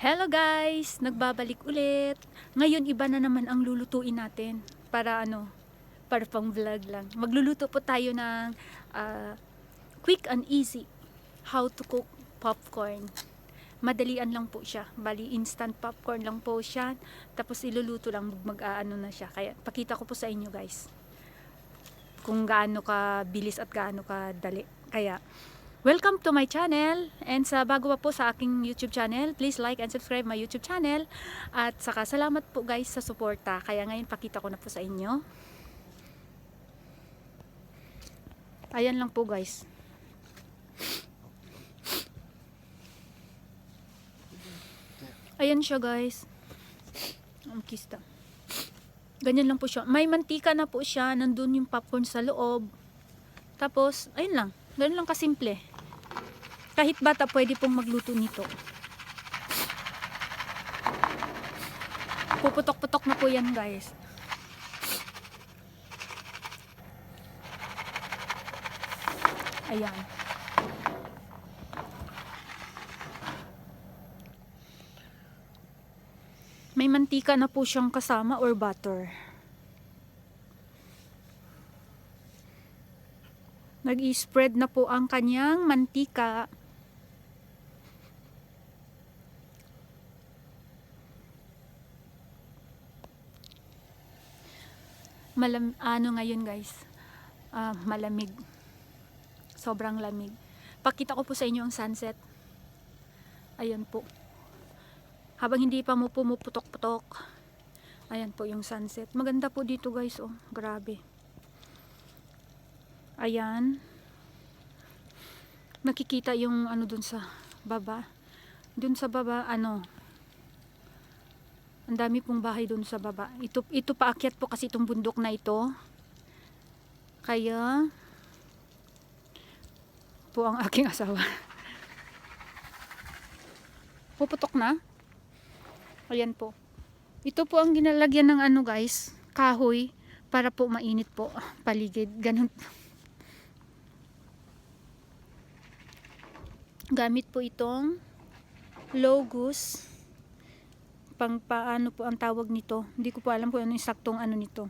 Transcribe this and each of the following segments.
Hello guys! Nagbabalik ulit. Ngayon iba na naman ang lulutuin natin. Para pang vlog lang. Magluluto po tayo ng quick and easy how to cook popcorn. Madalian lang po siya. Bali, instant popcorn lang po siya. Tapos iluluto lang, mag-aano na siya. Kaya pakita ko po sa inyo guys. Kung gaano ka bilis at gaano ka dali. Kaya, welcome to my channel. And sa bago pa po sa aking YouTube channel, please like and subscribe my YouTube channel. At saka salamat po guys sa suporta. Kaya ngayon pakita ko na po sa inyo. Ayan lang po guys. Ayan siya guys. Ang kista. Ganyan lang po siya. May mantika na po siya. Nandun yung popcorn sa loob. Tapos, ayun lang. Ganun lang kasimple. Kahit bata pwede pong magluto nito. Puputok-putok na po yan guys. Ayan. May mantika na po siyang kasama or butter. Nag-i-spread na po ang kanyang mantika. Ngayon guys, malamig. Sobrang lamig. Pakita ko po sa inyo ang sunset. Ayan po. Habang hindi pa mo pumuputok-putok. Ayan po yung sunset. Maganda po dito guys, oh. Grabe. Ayan. Nakikita yung ano dun sa baba. Dun sa baba, ang dami pong bahay dun sa baba. Ito paakyat po kasi itong bundok na ito. Kaya po ang aking asawa. Puputok na. Ayan po. Ito po ang ginalagyan ng guys, kahoy para po mainit po paligid. Ganun. Gamit po itong logus. Pang paano po ang tawag nito? Hindi ko po alam kung ano yung saktong nito.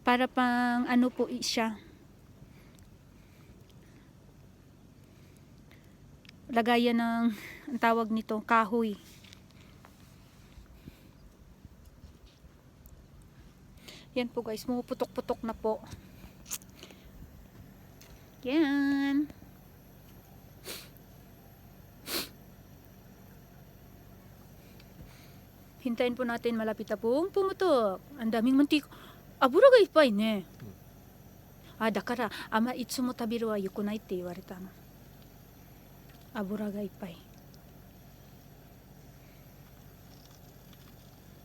Para pang po siya. Lagayan ng ang tawag nito, kahoy. Yan po guys, pumuputok-putok na po. Yan. Hintayin po natin malapit na pong pumutok. Ang daming mantika. Abura ga ippai ne. Dakara, ama itsumo tabiru wa yukunai tte iwareta no. Abura ga ippai.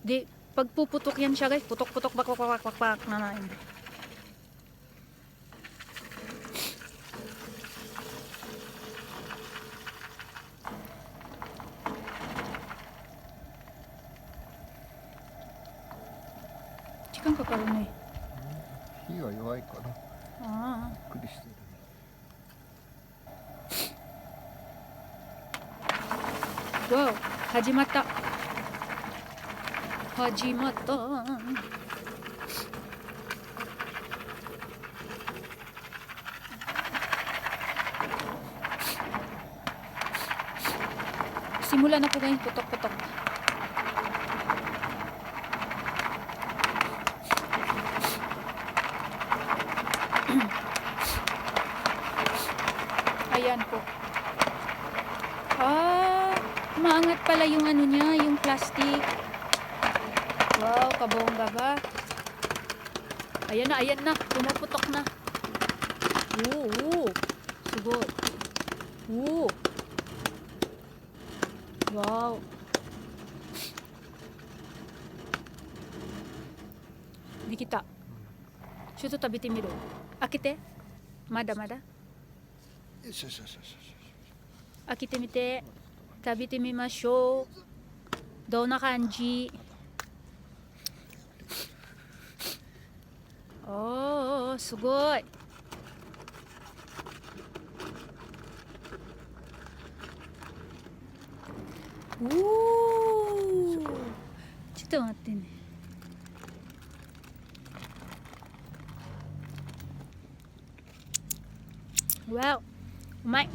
Di, pag puputok yan siya guys, putok-putok, bak na nain. Chikan kakaru ne. 火が弱いから。ああ。びっくりしてる。Wow, 始まった。始まった。Simula na po ngayon, putok-putok. Ayan po. Maangat pala yung niya, yung plastic. Wow, kabongga ba? Ayan na, pumuputok na. Sugo. Wow. Di kita. Shuto tabite miru. Akite. Mada. よしよしよしよしよし。開けてみて食べてみましょう。どんな感じ？すごい。Ooh. Dito natin. Wow. Umay.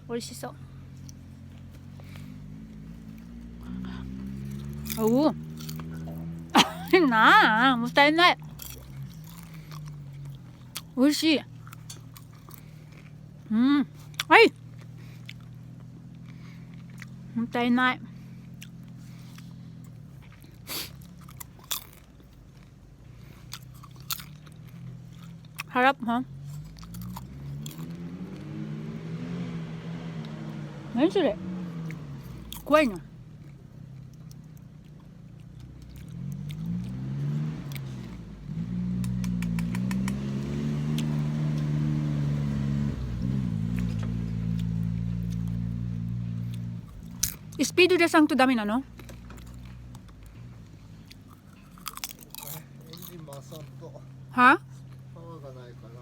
Oishisou. Oo. なあ、もったいない。美味しい。うん。はい。もったいない。Harap, ha? Ano sila? Kuwain na. Speedo de sang to dami na, no? エンジン回さんと Ha? パワーがないから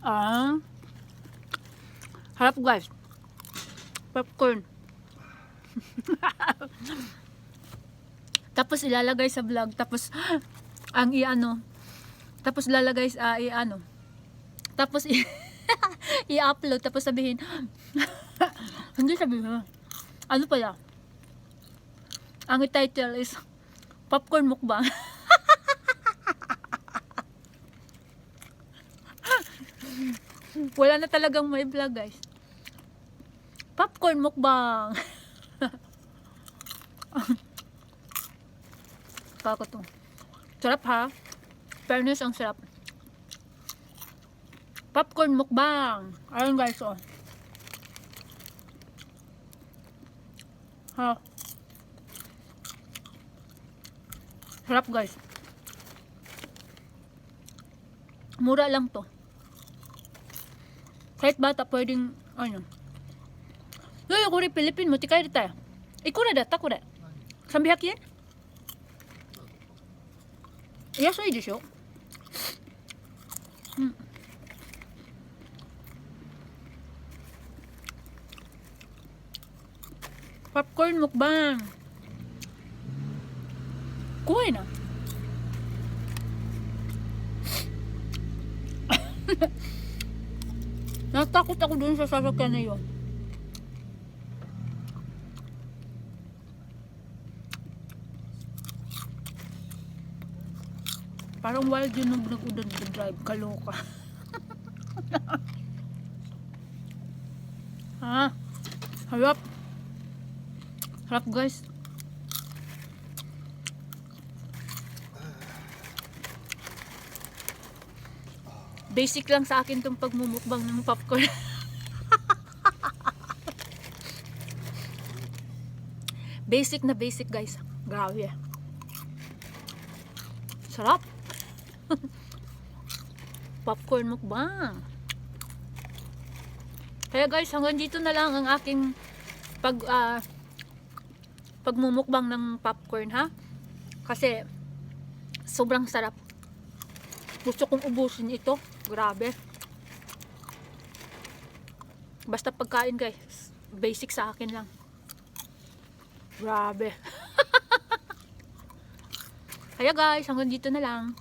Ah. Harap, guys. Popcorn. Tapos ilalagay sa vlog. Tapos, ang i-ano. Tapos lalagay sa i-ano. Tapos i-upload. Tapos sabihin, hindi sabihin. Ano pala? Ang title is Popcorn Mukbang. Wala na talagang may vlog, guys. Popcorn Mukbang. Kako to. Sarap, ha? Fairness, ang sarap. Popcorn Mukbang. Ayun, guys, oh. Ha? Sarap, guys. Mura lang to. Kahit bata pwedeng, ano. Yoyo, kore Pilipin mo, tikay rita. Ikura data, kore. 300 yen? 安いでしょ。うん。Popcorn mukbang. Kuhay na. Natakot ako dun sa sasakyan na yun. Parang wild yun nung nag-udan drive. Kaloka. Ha? Harap. Harap, guys. Basic lang sa akin tong pagmumukbang ng popcorn. Basic na basic, guys. Grabe. Sarap. Popcorn mukbang. Kaya guys, hanggang dito na lang ang aking pagmumukbang ng popcorn, ha? Kasi sobrang sarap. Gusto kong ubusin ito. Grabe. Basta pagkain, guys. Basic sa akin lang. Grabe. Kaya guys, hanggang dito na lang.